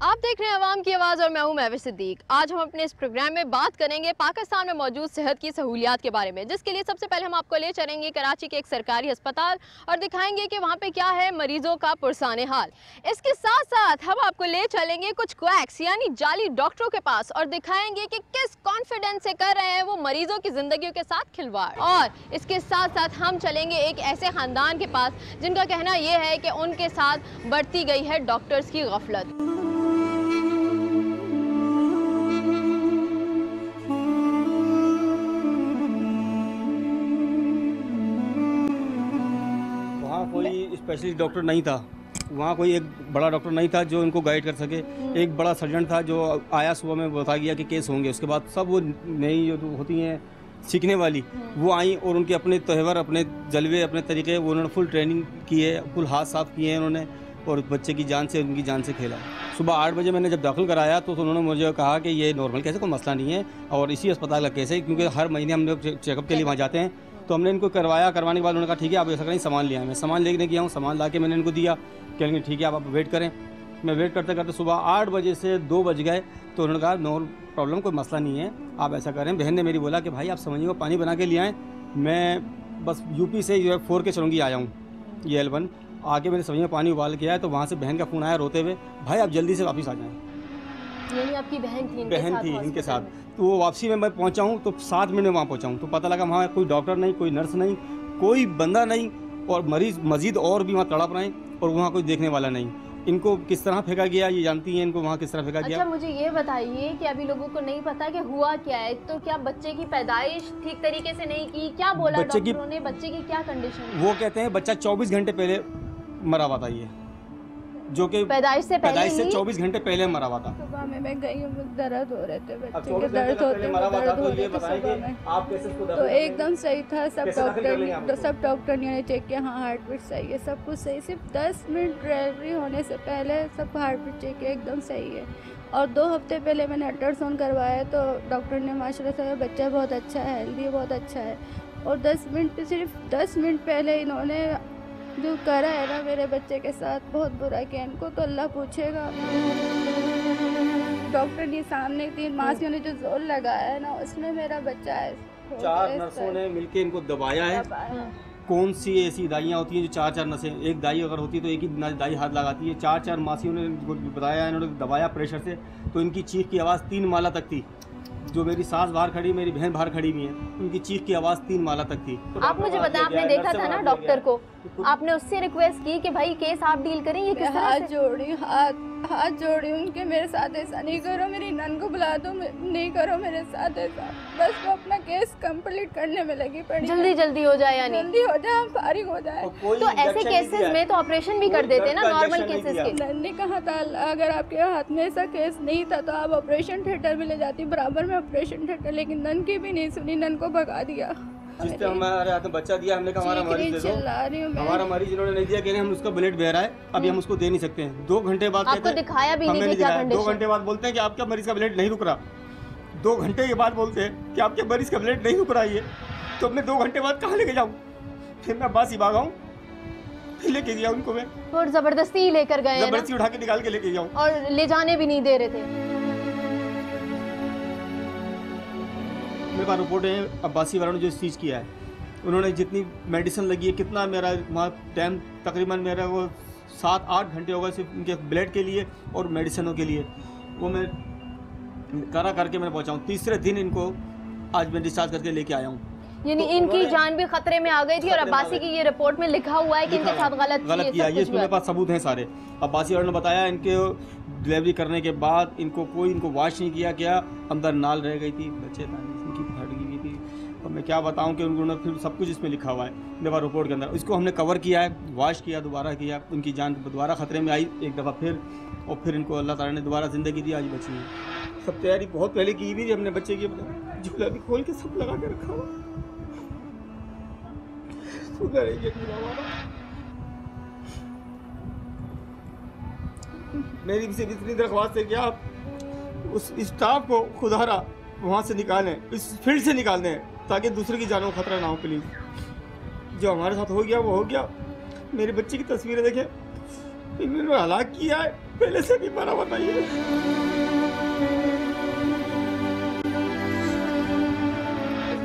आप देख रहे हैं अवाम की आवाज़ और मैं हूं महविश सिद्दीक। आज हम अपने इस प्रोग्राम में बात करेंगे पाकिस्तान में मौजूद सेहत की सहूलियात के बारे में, जिसके लिए सबसे पहले हम आपको ले चलेंगे कराची के एक सरकारी अस्पताल और दिखाएंगे कि वहां पे क्या है मरीजों का पुरसाने हाल। इसके साथ साथ हम आपको ले चलेंगे कुछ क्वैक्स यानी जाली डॉक्टरों के पास और दिखाएंगे कि किस कॉन्फिडेंस से कर रहे हैं वो मरीजों की जिंदगी के साथ खिलवाड़। और इसके साथ साथ हम चलेंगे एक ऐसे खानदान के पास जिनका कहना यह है कि उनके साथ बढ़ती गई है डॉक्टर्स की गफलत। कोई स्पेशलिस्ट डॉक्टर नहीं था, वहाँ कोई एक बड़ा डॉक्टर नहीं था जो इनको गाइड कर सके। एक बड़ा सर्जन था जो आया सुबह में बता गया कि केस होंगे। उसके बाद सब वो नई जो होती हैं सीखने वाली वो आई और उनके अपने त्यौहार, अपने जलवे, अपने तरीके, वो उन्होंने फुल ट्रेनिंग की है, फुल हाथ साफ किए हैं उन्होंने और बच्चे की जान से, उनकी जान से खेला। सुबह 8 बजे मैंने जब दाखिल कराया तो उन्होंने मुझे कहा कि ये नॉर्मल केस है, कोई मसला नहीं है और इसी अस्पताल का केस है, क्योंकि हर महीने हम लोग चेकअप के लिए वहाँ जाते हैं। तो हमने इनको करवाया, करवाने के बाद उन्होंने कहा ठीक है आप ऐसा करें, सामान ले आए। मैं सामान लेने गया हूँ, सामान ला के मैंने इनको दिया, कहेंगे ठीक है आप वेट करें। मैं वेट करते करते सुबह 8 बजे से 2 बज गए तो उन्होंने कहा नो प्रॉब्लम, कोई मसला नहीं है, आप ऐसा करें। बहन ने मेरी बोला कि भाई आप समझिए पानी बना के ले आएँ, मैं बस यूपी से UF4 के चलूँगी आया हूँ, ये L1 आके मैंने समझिए पानी उबाल के आया। तो वहाँ से बहन का फ़ोन आया रोते हुए, भाई आप जल्दी से वापस आ जाएँ। यानी आपकी बहन थी इनके साथ। तो वो वापसी में मैं पहुंचा हूं तो 7 मिनट में वहां पहुंचा हूं तो पता लगा वहां कोई डॉक्टर नहीं, कोई नर्स नहीं, कोई बंदा नहीं और मरीज मजीद और भी वहां तड़प रहे हैं और वहां कोई देखने वाला नहीं। इनको किस तरह फेंका गया ये जानती हैं, इनको वहाँ किस तरह फेंका गया। अच्छा मुझे ये बताइए कि अभी लोगों को नहीं पता कि हुआ क्या है, तो क्या बच्चे की पैदाइश ठीक तरीके से नहीं की, क्या बोला डॉक्टरों ने, बच्चे की क्या कंडीशन? वो कहते हैं बच्चा 24 घंटे पहले मरा हुआ था, ये जो कि पैदाइश से 24 घंटे पहले मरा हुआ था। सुबह में मैं गई हूँ, दर्द हो रहे थे, बच्चे के दर्द होते तो एकदम सही था। सब डॉक्टर ने चेक किया, हाँ हार्ट बीट सही है, सब कुछ सही। सिर्फ 10 मिनट डिलीवरी होने से पहले सब हार्ट बीट चेक किया, एकदम सही है। और 2 हफ्ते पहले मैंने अल्ट्रासाउंड करवाया तो डॉक्टर ने माशाल्लाह से बच्चा बहुत अच्छा है, हेल्दी बहुत अच्छा है। और 10 मिनट सिर्फ 10 मिनट पहले इन्होंने जो करा है ना मेरे बच्चे के साथ, बहुत बुरा किया। इनको तो अल्लाह पूछेगा। डॉक्टर ने सामने 3 मासियों ने जो जोर लगाया है ना, उसमें मेरा बच्चा है। 4 नर्सों ने मिलके इनको दबाया है। कौन सी ऐसी दाइयाँ होती हैं जो 4-4 नसें, एक दाई अगर होती है तो एक ही दाई हाथ लगाती है। 4-4 मासियों ने बताया, इन्होंने दबाया प्रेशर से, तो इनकी चीख की आवाज़ 3 माला तक थी। जो मेरी सास बाहर खड़ी, मेरी बहन बाहर खड़ी हुई है, उनकी चीख की आवाज़ 3 माला तक थी। तो आप मुझे बताएं, आपने देखा था ना डॉक्टर को, आपने उससे रिक्वेस्ट की कि भाई केस आप डील करें, ये किस तरह से? हाथ जोड़ी उनके, मेरे साथ ऐसा नहीं करो, मेरी नन को बुला दो, नहीं करो मेरे साथ ऐसा। बस वो अपना केस कंप्लीट करने में लगी पड़ी, जल्दी हो जाए, यानी जल्दी हो जाए, हम फारिग हो जाए। तो ऐसे केसेस में तो ऑपरेशन भी कर देते हैं ना नॉर्मल केसेस के। नन ने कहा था अगर आपके हाथ में ऐसा केस नहीं था तो आप ऑपरेशन थिएटर में ले जाती, बराबर में ऑपरेशन थिएटर, लेकिन नन की भी नहीं सुनी, नन को भगा दिया। जिससे हमारे हाथ में बच्चा दिया, हमने कहा हमारा मरीज दे दो, हमारा मरीज इन्होंने नहीं दिया, कह रहे हैं हम उसका ब्लड बह रहा है, अभी हम उसको दे नहीं सकते हैं। 2 घंटे बाद आपको दिखाया भी नहीं, क्या कंडीशन? 2 घंटे बाद बोलते हैं कि आपका मरीज का ब्लड नहीं रुक रहा। 2 घंटे के बाद बोलते हैं कि आपके मरीज का ब्लड नहीं रुक रहा है। तो मैं 2 घंटे बाद कहाँ लेके जाऊँ? फिर मैं बासी भागा हूँ, फिर लेके गया उनको मैं, और जबरदस्ती लेकर गए, जबरदस्ती उठा के निकाल के लेके गया हूँ और ले जाने भी नहीं दे रहे थे। मेरे पास रिपोर्ट है अब्बासी वालों ने जो चीज़ किया है, उन्होंने जितनी मेडिसिन लगी है, कितना मेरा वहाँ टाइम, तकरीबन मेरा वो 7-8 घंटे हो गए सिर्फ उनके ब्लड के लिए और मेडिसिनों के लिए। वो मैं करके मैंने पहुँचा हूँ। 3रे दिन इनको आज मैं डिस्चार्ज करके लेके आया हूँ। यानी तो इनकी जान भी खतरे में आ गई थी और अब्बासी की ये रिपोर्ट में लिखा हुआ है कि इनके साथ गलत किया। ये इसमें मेरे पास सबूत हैं सारे। अब्बासी वालों ने बताया इनके डिलीवरी करने के बाद इनको वॉश नहीं किया गया, अंदर नाल रह गई थी, बच्चे इनकी फट गई थी। और मैं क्या बताऊं कि उन्होंने फिर सब कुछ इसमें लिखा हुआ है मेरे पास रिपोर्ट के अंदर। इसको हमने कवर किया है, वॉश किया, दोबारा किया, उनकी जान दोबारा खतरे में आई एक दफ़ा फिर, और फिर इनको अल्लाह ताला ने दोबारा ज़िंदगी दी, आज बची है। सब तैयारी बहुत पहले की हुई थी हमने बच्चे की, झूला भी खोल के सब लगा के रखा हुआ। मेरी सिर्फ इतनी दरख्वास्त है कि आप उस स्टाफ को खुदारा वहाँ से निकालें, इस फील्ड से निकाल दें, ताकि दूसरे की जानों को खतरा ना हो। प्लीज़, जो हमारे साथ हो गया वो हो गया। मेरे बच्चे की तस्वीरें देखें, इन्होंने हलाक किया है, पहले से नहीं मरा, बताइए।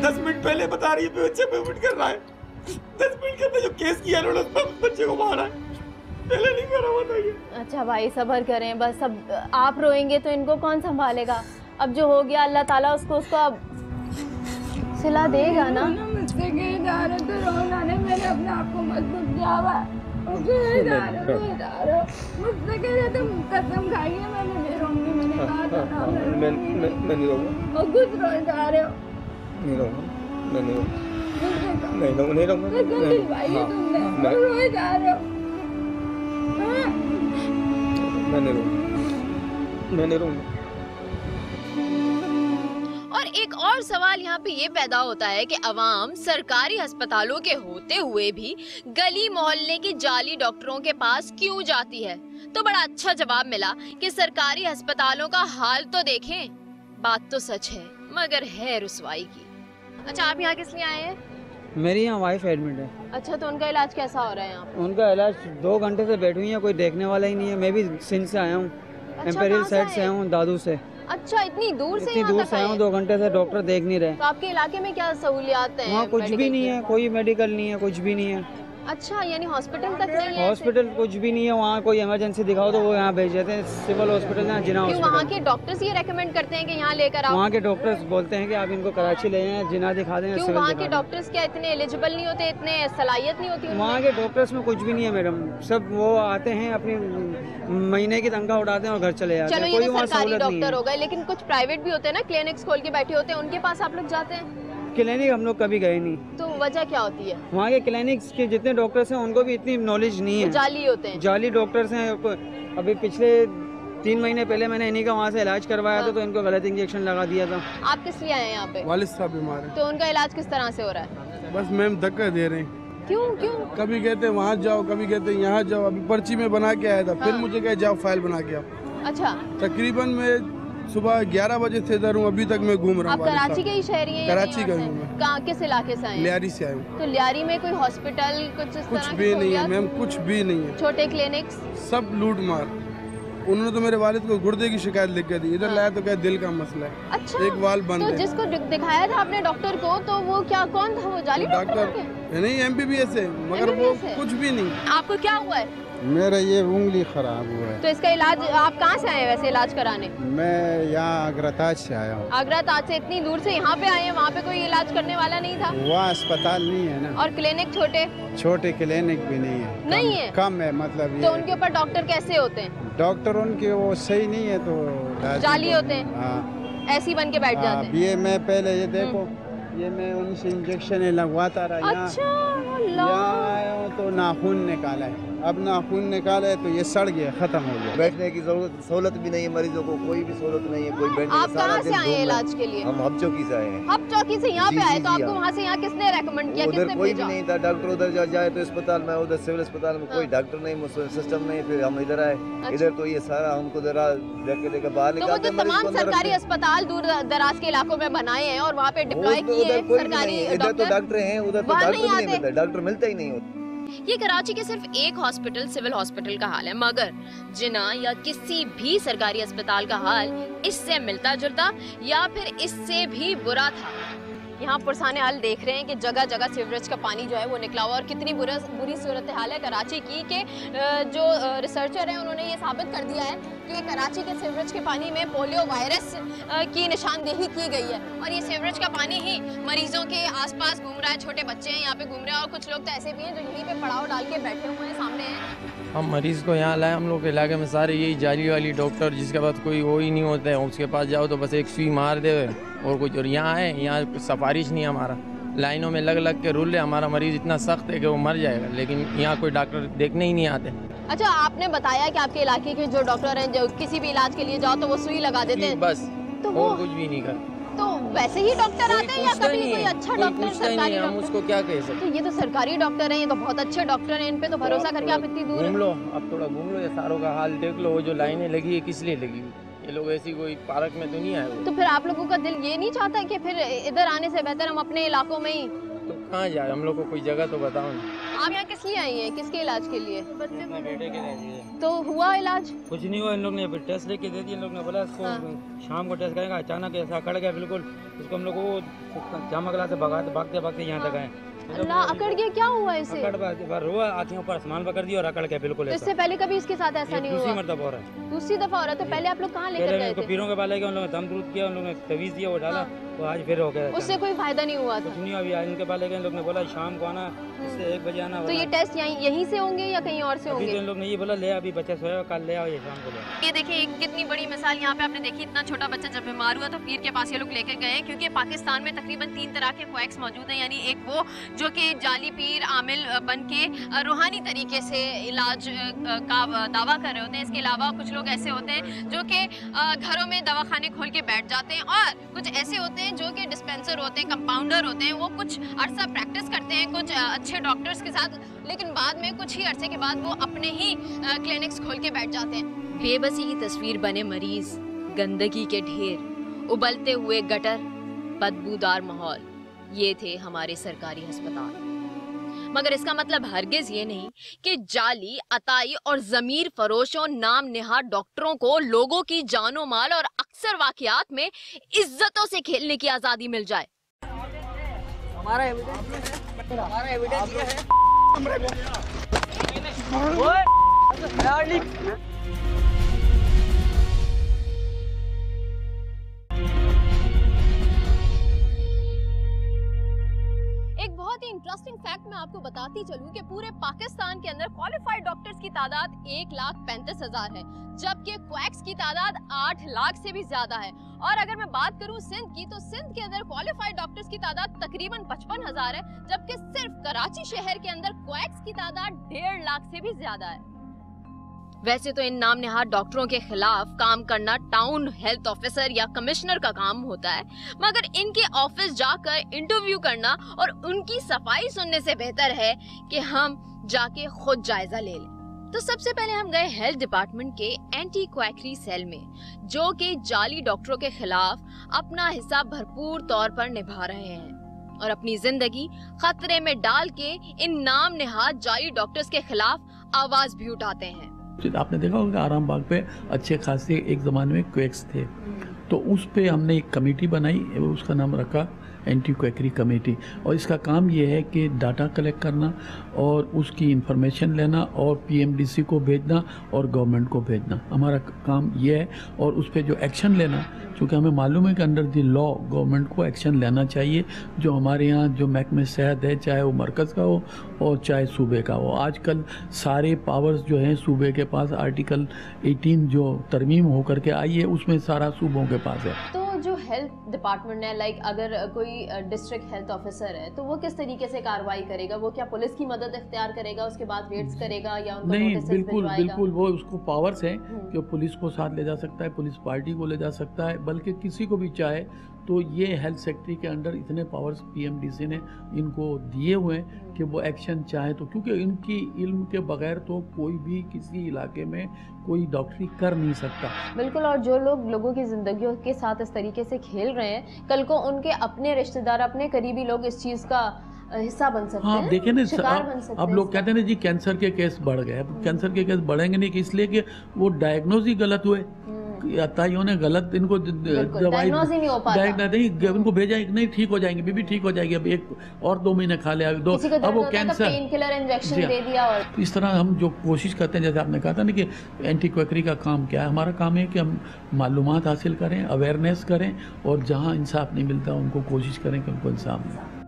दस मिनट पहले बता रही है बच्चे पेमेंट कर रहा है, 10 मिनट के अंदर जो केस किया उन्होंने उस बच्चे को मारा है, पहले नहीं करा, बताइए। अच्छा भाई सब्र करें बस, अब आप रोएंगे तो इनको कौन संभालेगा। अब जो हो गया अल्लाह ताला उसको अब सिला देगा ना। मुझसे कहीं जा रहे तो रोना नहीं, मैंने अपने आप को मजबूत किया हुआ है। मुझसे कह रहे थे कसम खाइए, मैंने नहीं रहूंगी, मैंने कहा था ना मैं नहीं रहूंगा। और कुछ रोए जा रहे हो, नहीं रहूंगा, मैं नहीं रहूंगा, नहीं नहीं रहूंगा, तुमने रोए जा रहे हो। मैं नहीं रहूंगा, मैं नहीं रहूंगा। और एक और सवाल यहाँ पे ये पैदा होता है कि अवाम सरकारी अस्पतालों के होते हुए भी गली मोहल्ले की जाली डॉक्टरों के पास क्यों जाती है। तो बड़ा अच्छा जवाब मिला कि सरकारी अस्पतालों का हाल तो देखें, बात तो सच है मगर है रुसवाई की। अच्छा आप यहाँ किस लिए आए हैं? मेरी यहाँ वाइफ एडमिट है। अच्छा तो उनका इलाज कैसा हो रहा है यहाँ पे? उनका इलाज 2 घंटे से बैठी हुई है, कोई देखने वाला ही नहीं है। मैं भी सिंध से आया हूँ, एम्पेरियल साइड से आया हूँ, दादू से। अच्छा इतनी दूर से इतनी दूर से आया हूँ, 2 घंटे से डॉक्टर देख नहीं रहे। तो आपके इलाके में क्या सहूलियात हैं? वहाँ कुछ भी नहीं है, कोई मेडिकल नहीं है, कुछ भी नहीं है। अच्छा यानी हॉस्पिटल तक नहीं है? हॉस्पिटल कुछ भी नहीं है वहाँ। कोई इमरजेंसी दिखाओ तो वो यहाँ भेज देते हैं सिविल हॉस्पिटल या जिना क्यों वहाँ हॉस्पिटल। के डॉक्टर्स ये रेकमेंड करते हैं कि यहाँ लेकर आओ? वहाँ के डॉक्टर्स बोलते हैं कि आप इनको कराची ले जाएं, जिना दिखा दें, क्यों सिविल वहाँ के दिखा दें। डॉक्टर्स क्या इतने एलिजिबल नहीं होते, इतने सलाहियत नहीं होती उनमें? वहाँ के डॉक्टर्स में कुछ भी नहीं है मैडम। सब वो आते हैं अपनी महीने की तनख्वाह उठाते हैं और घर चले जाते चलो हैं। ये कोई तो वहाँ सरकारी सहूलत नहीं डॉक्टर है। हो गए, लेकिन कुछ प्राइवेट भी होते हैं ना, क्लिनिक्स खोल के बैठे होते हैं, उनके पास आप लोग जाते हैं? क्लिनिक हम लोग कभी गए नहीं। तो वजह क्या होती है? वहाँ के क्लिनिक्स के जितने डॉक्टर्स हैं उनको भी इतनी नॉलेज नहीं वो है, जाली होते हैं। जाली डॉक्टर्स हैं। अभी पिछले 3 महीने पहले मैंने इन्हीं का वहाँ से इलाज करवाया था, तो इनको गलत इंजेक्शन लगा दिया था। आप किस लिए आए हैं यहाँ पे? वालिद साहब बीमार है, तो उनका इलाज किस तरह से हो रहा है? बस मैम धक्का दे रहे हैं। क्यों क्यों? कभी कहते हैं वहाँ जाओ, कभी कहते हैं यहाँ जाओ। अभी पर्ची में बना के आया था, फिर हाँ। मुझे कहे जाओ फाइल बना के आओ। अच्छा तकरीबन मैं सुबह 11 बजे से इधर हूँ, अभी तक मैं घूम रहा आप हूँ। कराची के ही शहरी हैं? या कराची कहीं का और हूँ से? मैं। कहाँ किस इलाके से आए हैं? लियारी से आया हूँ। तो लियारी में कोई हॉस्पिटल कुछ इस कुछ तरह की भी नहीं है सहूलियात? मैम, कुछ भी नहीं है। छोटे क्लिनिक्स? सब लूट मार। उन्होंने तो मेरे वालिद को गुर्दे की शिकायत लिख के दी, इधर लाया तो क्या दिल का मसला है, अच्छा एक वाल बंद तो है। जिसको दिखाया था आपने डॉक्टर को, तो वो क्या कौन था? वो जाली डॉक्टर डॉक्टर नहीं, MBBS है, मगर वो MBBS है? कुछ भी नहीं। आपको क्या हुआ है? मेरा ये उंगली खराब हुआ है। तो इसका इलाज आप कहाँ से आए हैं वैसे इलाज कराने? मैं यहाँ अग्रताज से आया हूँ। आगरा ताज से इतनी दूर से यहाँ पे आए हैं, वहाँ पे कोई इलाज करने वाला नहीं था? वहाँ अस्पताल नहीं है ना, और क्लिनिक छोटे? छोटे क्लिनिक भी नहीं है, नहीं है? कम है। मतलब तो उनके ऊपर डॉक्टर कैसे होते हैं? डॉक्टर उनके वो सही नहीं है तो लाजिम जाली होते हैं? हाँ ऐसी बन के बैठ हाँ, जाते हैं? ये मैं पहले ये देखो, ये मैं उनसे इंजेक्शन लगवाता रहा। अच्छा यहाँ आया हूँ तो नाखून निकाला है, अब नाखून निकाला है तो ये सड़ गया, खत्म हो गया। बैठने की सहूलत भी नहीं है, मरीजों को कोई भी सहूलत नहीं है, कोई बैठने आप का सारा कहाँ से दिन आए हैं घूम रहे इलाज हैं। के लिए? हम हब चौकी से आए हैं। हब चौकी से यहाँ जी, पे आए, जी, तो जी, आपको हाँ। वहाँ से यहाँ किसने रेकमेंड किया, उधर किसने कोई भी भेजा? नहीं था, डॉक्टर उधर जाए तो अस्पताल में, उधर सिविल अस्पताल में कोई डॉक्टर नहीं, सिस्टम नहीं। फिर हम इधर आए, इधर तो ये सारा हमको देखे बाहर तो वो निकालते जो तमाम सरकारी अस्पताल दूर दराज के इलाकों में बनाए हैं और वहाँ पे डिप्लॉय किए हैं सरकारी इधर तो डॉक्टर हैं, उधर तो वहाँ डॉक्टर नहीं भी नहीं आते। मिलते, डॉक्टर मिलते ही नहीं होते। ये कराची के सिर्फ एक हॉस्पिटल सिविल हॉस्पिटल का हाल है, मगर जिना या किसी भी सरकारी अस्पताल का हाल इससे मिलता जुलता या फिर इससे भी बुरा था। यहाँ पुरसाने हाल देख रहे हैं कि जगह जगह सीवरेज का पानी जो है वो निकला हुआ, और कितनी बुरी सूरत हाल है कराची की कि जो रिसर्चर हैं उन्होंने ये साबित कर दिया है कि कराची के सीवरेज के पानी में पोलियो वायरस की निशानदेही की गई है, और ये सीवरेज का पानी ही मरीजों के आसपास घूम रहा है। छोटे बच्चे हैं यहाँ पे घूम रहे हैं, और कुछ लोग तो ऐसे भी हैं जो यहीं पे पड़ाव डाल के बैठे हुए हैं, सामने हैं। हम मरीज़ को यहाँ लाए, हम लोग के इलाके में सारे यही जाली वाली डॉक्टर, जिसके पास कोई वो ही नहीं होता है, उसके पास जाओ तो बस एक सुई मार दे और कुछ। और यहाँ है, यहाँ सिफारिश नहीं है, हमारा लाइनों में लग लग के रूल है, हमारा मरीज़ इतना सख्त है कि वो मर जाएगा, लेकिन यहाँ कोई डॉक्टर देखने ही नहीं आते। अच्छा आपने बताया कि आपके इलाके के जो डॉक्टर हैं, जो किसी भी इलाज के लिए जाओ तो वो सुई लगा देते हैं, बस तो वो और कुछ भी नहीं करते। तो वैसे ही डॉक्टर आते हैं या कभी कोई अच्छा डॉक्टर सरकारी हम डॉक्टर? उसको क्या कह सकते। तो ये तो सरकारी डॉक्टर हैं, ये तो बहुत अच्छे डॉक्टर हैं, इन पे तो भरोसा करके आप इतनी दूर घूम लो, अब थोड़ा घूम लो, ये सारों का हाल देख लो। वो जो लाइनें लगी है किस लिए लगी, ये लोग ऐसी कोई पार्क में तो नहीं आए हुए। तो फिर आप लोगों का दिल ये नहीं चाहता कि फिर इधर आने से बेहतर हम अपने इलाकों में ही? तो कहाँ जाए, हम लोग को कोई जगह तो बताओ ना। आप यहाँ किस लिए आई हैं, किसके इलाज के लिए? अपने बेटे के लिए। तो हुआ इलाज? कुछ नहीं हुआ, इन लोग ने टेस्ट लेके दे दिए। इन लोग ने बोला इसको शाम को टेस्ट करेंगे। अचानक ऐसा अकड़ गया बिल्कुल, उसको हम लोग को जामा गला से भागते भागते यहाँ तक आए। अल्लाह, अकड़ गया? क्या हुआ इसे? रोआ, आँखों पर आसमान पकड़ दिया और अकड़ गया बिल्कुल। इससे पहले कभी इसके साथ ऐसा नहीं हुआ? दूसरी मरतबा हो रहा है। दूसरी दफा हो रहा है। तो पहले आप लोग कहाँ लेकर गए थे? पीरों के पास लेके उन लोगों ने दम दुरूद किया, उन लोगों ने तवीज़ दिया, वो डाला, तो आज फिर हो गया। उससे कोई फायदा नहीं हुआ? कुछ नहीं, अभी इनके पास लेके इन लोग ने बोला शाम को आना, इससे 1 बजे आना। तो ये टेस्ट यहीं से होंगे या कहीं और से होंगे? इन लोग ने ये बोला ले, अभी बच्चा सोया, कल ले आओ, ये शाम को ले। ये देखिए कितनी बड़ी मिसाल यहाँ पे आपने देखी। इतना छोटा बच्चा जब बीमार हुआ तो पीर के पास ये लोग लेकर गए, क्योंकि पाकिस्तान में तकरीबन 3 तरह के क्वैक्स मौजूद हैं। यानी एक वो जो कि जाली पीर आमिल बन के रूहानी तरीके से इलाज का दावा कर रहे होते हैं। इसके अलावा कुछ लोग ऐसे होते हैं जो कि घरों में दवाखाने खोल के बैठ जाते हैं, और कुछ ऐसे होते हैं जो कि डिस्पेंसर होते हैं, कंपाउंडर होते हैं। वो कुछ अरसा प्रैक्टिस करते हैं कुछ अच्छे डॉक्टर्स के साथ, लेकिन बाद में कुछ ही अरसे के बाद वो अपने ही क्लिनिक्स खोल के बैठ जाते हैं। बेबसी की तस्वीर बने मरीज, गंदगी के ढेर, उबलते हुए गटर, बदबूदार माहौल, ये थे हमारे सरकारी अस्पताल। मगर इसका मतलब हरगिज ये नहीं कि जाली, अताई और जमीर फरोशों नाम निहार डॉक्टरों को लोगों की जानो माल और अक्सर वाकयात में इज्जतों से खेलने की आजादी मिल जाए। हमारा एविडेंस ये है। एक बहुत ही इंटरेस्टिंग फैक्ट मैं आपको बताती चलूं कि पूरे पाकिस्तान के अंदर क्वालिफाइड डॉक्टर्स की तादाद 1,35,000 है, जबकि क्वैक्स की तादाद 8 लाख से भी ज्यादा है। और अगर मैं बात करूं सिंध की, तो सिंध के अंदर क्वालिफाइड डॉक्टर्स की तादाद तकरीबन 55,000 है, जबकि सिर्फ कराची शहर के अंदर क्वैक्स की तादाद 1.5 लाख से भी ज्यादा है। वैसे तो इन नाम निहार डॉक्टरों के खिलाफ काम करना टाउन हेल्थ ऑफिसर या कमिश्नर का काम होता है, मगर इनके ऑफिस जाकर इंटरव्यू करना और उनकी सफाई सुनने से बेहतर है कि हम जाके खुद जायजा ले लें। तो सबसे पहले हम गए हेल्थ डिपार्टमेंट के एंटी क्वैकरी सेल में, जो कि जाली डॉक्टरों के खिलाफ अपना हिस्सा भरपूर तौर पर निभा रहे हैं और अपनी जिंदगी खतरे में डाल के इन नाम निहार जाली डॉक्टर्स के खिलाफ आवाज भी उठाते हैं। आपने देखा होगा आराम बाग पे अच्छे खासे एक ज़माने में क्वैक्स थे, तो उस पे हमने एक कमेटी बनाई, उसका नाम रखा एंटी क्वैकरी कमेटी। और इसका काम ये है कि डाटा कलेक्ट करना और उसकी इंफॉर्मेशन लेना और पीएमडीसी को भेजना और गवर्नमेंट को भेजना, हमारा काम ये है। और उस पर जो एक्शन लेना, क्योंकि हमें मालूम है कि अंडर द लॉ गवर्नमेंट को एक्शन लेना चाहिए। जो हमारे यहाँ जो महकमे सेहत है, चाहे वो मरकज़ का हो और चाहे सूबे का हो, आजकल सारे पावर्स जो हैं सूबे के पास, आर्टिकल 18 जो तरमीम होकर के आई है उसमें सारा सूबों के पास है। तो जो हेल्थ डिपार्टमेंट है, लाइक अगर कोई डिस्ट्रिक्ट हेल्थ ऑफिसर है तो वो किस तरीके से कार्रवाई करेगा? वो क्या पुलिस की मदद इख्तियार करेगा, उसके बाद रेड्स करेगा या उनको नहीं? नोटिस बिल्कुल भिजवाएगा? बिल्कुल, वो उसको पावर्स हैं कि पुलिस को साथ ले जा सकता है, पुलिस पार्टी को ले जा सकता है, बल्कि किसी को भी चाहे तो ये हेल्थ सेक्रेटरी के अंडर इतने पावर्स पीएमडीसी ने इनको दिए हुए हैं कि वो एक्शन चाहे तो, क्योंकि इनकी इल्म के बगैर तो कोई भी किसी इलाके में कोई डॉक्टरी कर नहीं सकता। बिल्कुल। और जो लोग लोगों की जिंदगियों के साथ इस तरीके से खेल रहे हैं, कल को उनके अपने रिश्तेदार, अपने करीबी लोग इस चीज का हिस्सा बन सकते हैं। हाँ, देखें ना, शिकार बन सकते अब लोग कहते हैं ना जी कैंसर के केस बढ़ गए। अब कैंसर के केस बढ़ेंगे नहीं, इसलिए कि वो डायग्नोज ही गलत हुए, अताइयों ने गलत इनको दवाई नहीं, उनको भेजा नहीं, ठीक हो जाएंगे, बीबी ठीक हो जाएगी, अब 1 और 2 महीने खा ले, अब वो कैंसर, पेन किलर इंजेक्शन दे दिया। और इस तरह हम जो कोशिश करते हैं, जैसे आपने कहा था ना कि एंटी क्वैकरी का काम क्या है, हमारा काम है कि हम मालूमात हासिल करें, अवेयरनेस करें और जहाँ इंसाफ नहीं मिलता उनको कोशिश करें कि उनको इंसाफ मिले।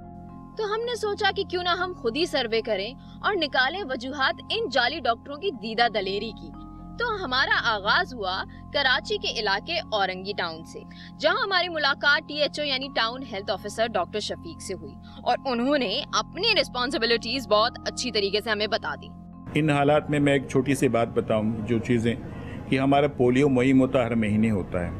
तो हमने सोचा कि क्यों ना हम खुद ही सर्वे करें और निकालें वजूहात इन जाली डॉक्टरों की दीदा दलेरी की। तो हमारा आगाज हुआ कराची के इलाके औरंगी टाउन से, जहां हमारी मुलाकात टीएचओ यानी town health officer doctor Shafiq से हुई और उन्होंने अपनी रिस्पॉन्सिबिलिटीज बहुत अच्छी तरीके से हमें बता दी। इन हालात में मैं एक छोटी सी बात बताऊं, जो चीज़ें कि हमारा पोलियो मुहिम होता हर महीने होता है।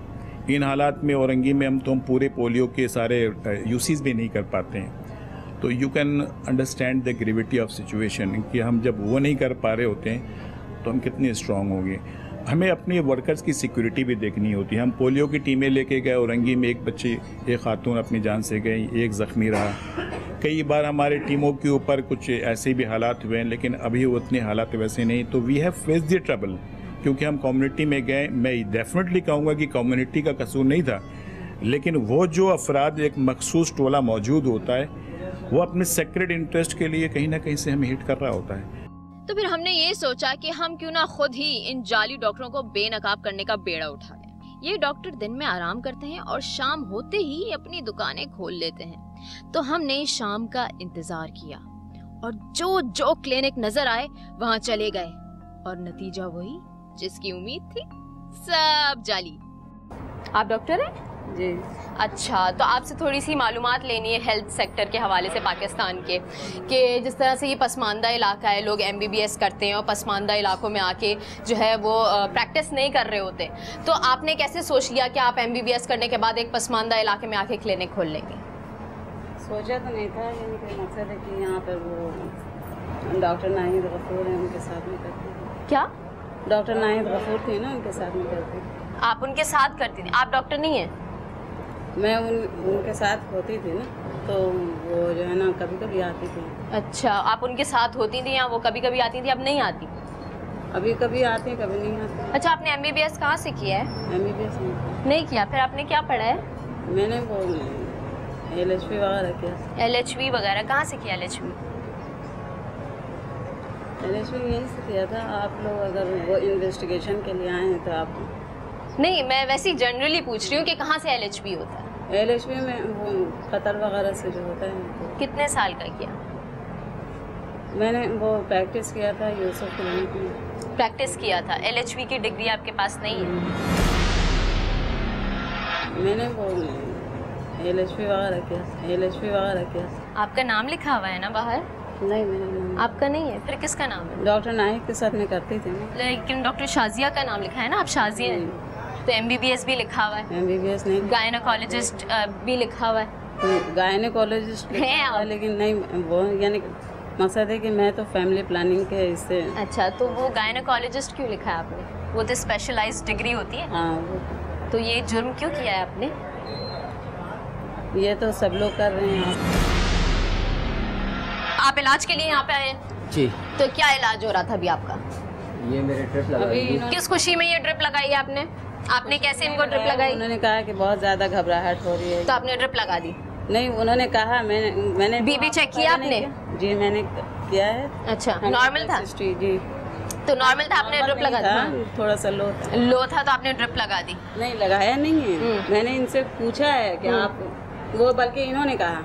इन हालात में औरंगी में हम पूरे पोलियो के सारे यूसेज भी नहीं कर पाते हैं, तो you can understand the gravity of situation कि हम जब वो नहीं कर पा रहे होते हैं तो हम कितने स्ट्रांग होंगे। हमें अपनी वर्कर्स की सिक्योरिटी भी देखनी होती है। हम पोलियो की टीमें लेके गए, औरंगी में एक बच्ची, एक खातून अपनी जान से गई, एक ज़ख्मी रहा। कई बार हमारे टीमों के ऊपर कुछ ऐसे भी हालात हुए हैं, लेकिन अभी उतने हालात वैसे नहीं। तो we have face the trouble, क्योंकि हम कम्युनिटी में गए। मैं डेफिनेटली कहूँगा कि कम्युनिटी का कसूर नहीं था, लेकिन वो जो अफराद, एक मखसूस टोला मौजूद होता है, वो अपने सेक्रेट इंटरेस्ट के लिए कहीं ना कहीं से हमें हिट कर रहा होता है। तो फिर हमने ये सोचा कि हम क्यों ना खुद ही इन जाली डॉक्टरों को बेनकाब करने का बेड़ा उठा लें। ये डॉक्टर दिन में आराम करते हैं और शाम होते ही अपनी दुकानें खोल लेते हैं। तो हमने शाम का इंतजार किया और जो क्लिनिक नजर आए वहां चले गए, और नतीजा वही जिसकी उम्मीद थी, सब जाली। आप डॉक्टर हैं? जी। अच्छा, तो आपसे थोड़ी सी मालूमात लेनी है हेल्थ सेक्टर के हवाले से पाकिस्तान के, कि जिस तरह से ये पसमानदा इलाका है, लोग MBBS करते हैं और पसमानदा इलाकों में आके जो है वो प्रैक्टिस नहीं कर रहे होते। तो आपने कैसे सोच लिया कि आप MBBS करने के बाद एक पसमानदा इलाके में आके क्लिनिक खोल लेंगे? सोचा तो नहीं था, लेकिन मकसद है कि यहाँ पर वो डॉक्टर नाहिद गफूर हैं, उनके साथ में करती थी। क्या? डॉक्टर नाहिद गफूर थे ना, उनके साथ में करती थी। आप उनके साथ करती थी? आप डॉक्टर नहीं हैं? मैं उनके साथ होती थी ना, तो वो जो है ना कभी कभी आती थी। अच्छा, आप उनके साथ होती थी या वो कभी कभी आती थी? अब नहीं आती? अभी कभी आती है, कभी नहीं आती। अच्छा, आपने MBBS कहाँ से किया है? MBBS नहीं किया। फिर आपने क्या पढ़ा है? मैंने वो LHV वगैरह किया। LHV वगैरह कहाँ से किया? LHV यहीं से किया था। आप लोग अगर वो इन्वेस्टिगेशन के लिए आए हैं तो आप नहीं, मैं वैसे ही जनरली पूछ रही हूँ कि कहाँ से LHV होता है? LHV में वो कतर वगैरह से जो होता है। तो कितने साल का किया? मैंने वो प्रैक्टिस किया था यूसुफ क्लिनिक में। प्रैक्टिस किया था? LHV की डिग्री आपके पास नहीं है? मैंने वो LHV वगैरह किया। आपका नाम लिखा हुआ है ना बाहर? नहीं, मेरा आपका नहीं है। फिर किसका नाम है? डॉक्टर नाहिद के साथ में करती थी। लेकिन डॉक्टर शाजिया का नाम लिखा है ना, आप शाजिया हैं। तो MBBS भी लिखा हुआ है? MBBS नहीं। गायनोकोलॉजिस्ट भी लिखा हुआ है? गायनोकोलॉजिस्ट है, लेकिन नहीं वो, यानी मकसद है कि मैं तो फैमिली प्लानिंग के इससे। अच्छा, तो वो गायनोकोलॉजिस्ट क्यों लिखा है आपने? वो तो स्पेशलाइज्ड डिग्री होती है। हाँ, वो तो ये जुर्म क्यों किया है आपने? ये तो सब लोग कर रहे हैं। आप इलाज के लिए यहाँ पे आए हैं? जी। तो क्या इलाज हो रहा था अभी आपका? ये मेरे ड्रिप लगाई। किस खुशी में ये ड्रिप लगाई है आपने? आपने कैसे इनको ड्रिप लगाई? उन्होंने कहा कि बहुत ज़्यादा घबराहट हो रही है, तो आपने ड्रिप लगा दी? नहीं, उन्होंने कहा, मैंने बीपी चेक किया आपने? जी, मैंने किया है। अच्छा, नॉर्मल था? जी। तो नॉर्मल था, आपने ड्रिप लगा दी? थोड़ा सा लो था तो आपने ड्रिप लगा दी? नहीं, लगाया नहीं है। मैंने इनसे पूछा है कि आप वो, बल्कि इन्होंने कहा।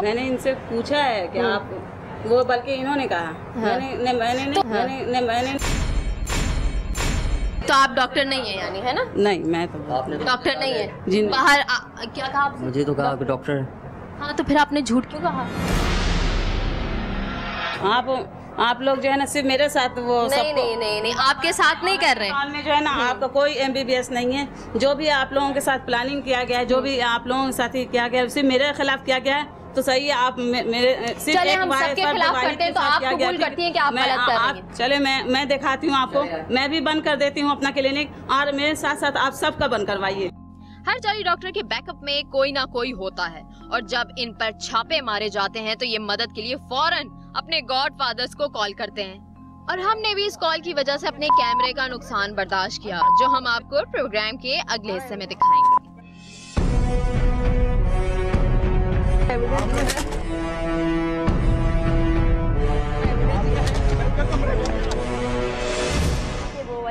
मैंने इनसे पूछा है कि आप वो, बल्कि इन्होंने कहा। मैंने तो आप डॉक्टर नहीं है यानी, है ना? नहीं, मैं तो डॉक्टर नहीं है जी। बाहर क्या कहा आपसे? मुझे तो कहा डॉक्टर है। हाँ, तो फिर आपने झूठ क्यों कहा? आप लोग जो है ना सिर्फ मेरे साथ वो नहीं, आपके साथ नहीं कर रहे हैं। में जो है ना आपका कोई MBBS नहीं है। जो भी आप लोगों के साथ प्लानिंग किया गया है, जो भी आप लोगों के साथ ही किया गया है, सिर्फ मेरे खिलाफ किया गया है, तो सही है। आप मेरे सिर्फ चले, हम सबके खिलाफ करते हैं, तो आप कबूल करती हैं कि आप गलत कर रही हैं? चले, मैं दिखाती हूँ आपको। मैं भी बंद कर देती हूँ अपना क्लिनिक, और मेरे साथ साथ आप सबका बंद करवाइए। हर जाली डॉक्टर के बैकअप में कोई ना कोई होता है, और जब इन पर छापे मारे जाते हैं तो ये मदद के लिए फौरन अपने गॉडफादर्स को कॉल करते हैं। और हमने भी इस कॉल की वजह से अपने कैमरे का नुकसान बर्दाश्त किया, जो हम आपको प्रोग्राम के अगले हिस्से में दिखाएंगे।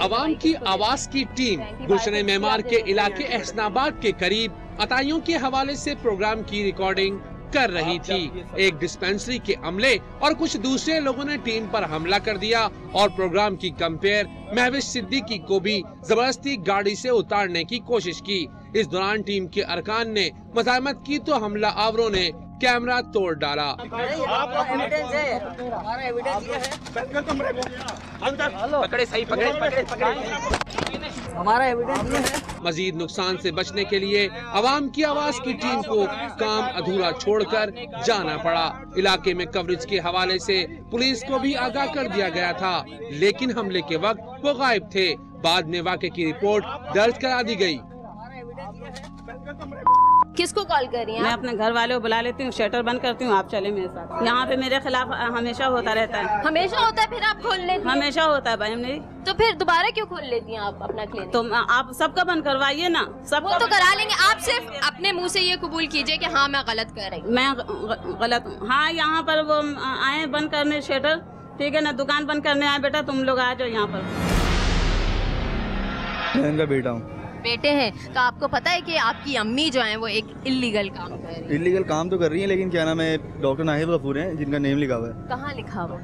अवाम की आवाज की टीम गुलशन मेमार के इलाके एहसनाबाद के करीब अताइयों के हवाले से प्रोग्राम की रिकॉर्डिंग कर रही थी। एक डिस्पेंसरी के अमले और कुछ दूसरे लोगों ने टीम पर हमला कर दिया और प्रोग्राम की कंपेयर महविश सिद्दीकी को भी जबरदस्ती गाड़ी से उतारने की कोशिश की। इस दौरान टीम के अरकान ने मज़ाहमत की तो हमला आवरों ने कैमरा तोड़ डाला। हमारा एविडेंस मजीद नुकसान से बचने के लिए अवाम की आवाज की टीम को काम अधूरा छोड़कर जाना पड़ा। इलाके में कवरेज के हवाले से पुलिस को भी आगाह कर दिया गया था, लेकिन हमले के वक्त वो गायब थे। बाद में वाक़े की रिपोर्ट दर्ज करा दी गई। किसको कॉल कर रही हैं? मैं अपने घर वाले को बुला लेती हूँ, शटर बंद करती हूँ, आप चले मेरे साथ। यहाँ पे मेरे खिलाफ हमेशा होता रहता है। हमेशा होता है, फिर आप खोल लेती हैं? हमेशा होता है भाई। हमने तो फिर दोबारा क्यों खोल लेती हैं आप अपना क्लिनिक? तो आप सबका बंद करवाइए ना। सब वो तो करा लेंगे, आप सिर्फ अपने मुंह से ये कबूल कीजिए कि हाँ मैं गलत कर रही हूँ। मैं गलत हूँ। हाँ, यहाँ पर वो आए बंद करने शटर, ठीक है ना, दुकान बंद करने आए। बेटा तुम लोग आ जाओ यहाँ पर। मैं इनका बेटा हूँ। बेटे हैं, तो आपको पता है कि आपकी अम्मी जो हैं वो एक इलीगल काम कर रही है? इलीगल काम तो कर रही है, लेकिन क्या नाम है, डॉक्टर नाहिद गफूर हैं जिनका नेम लिखा हुआ है। कहाँ लिखा हुआ?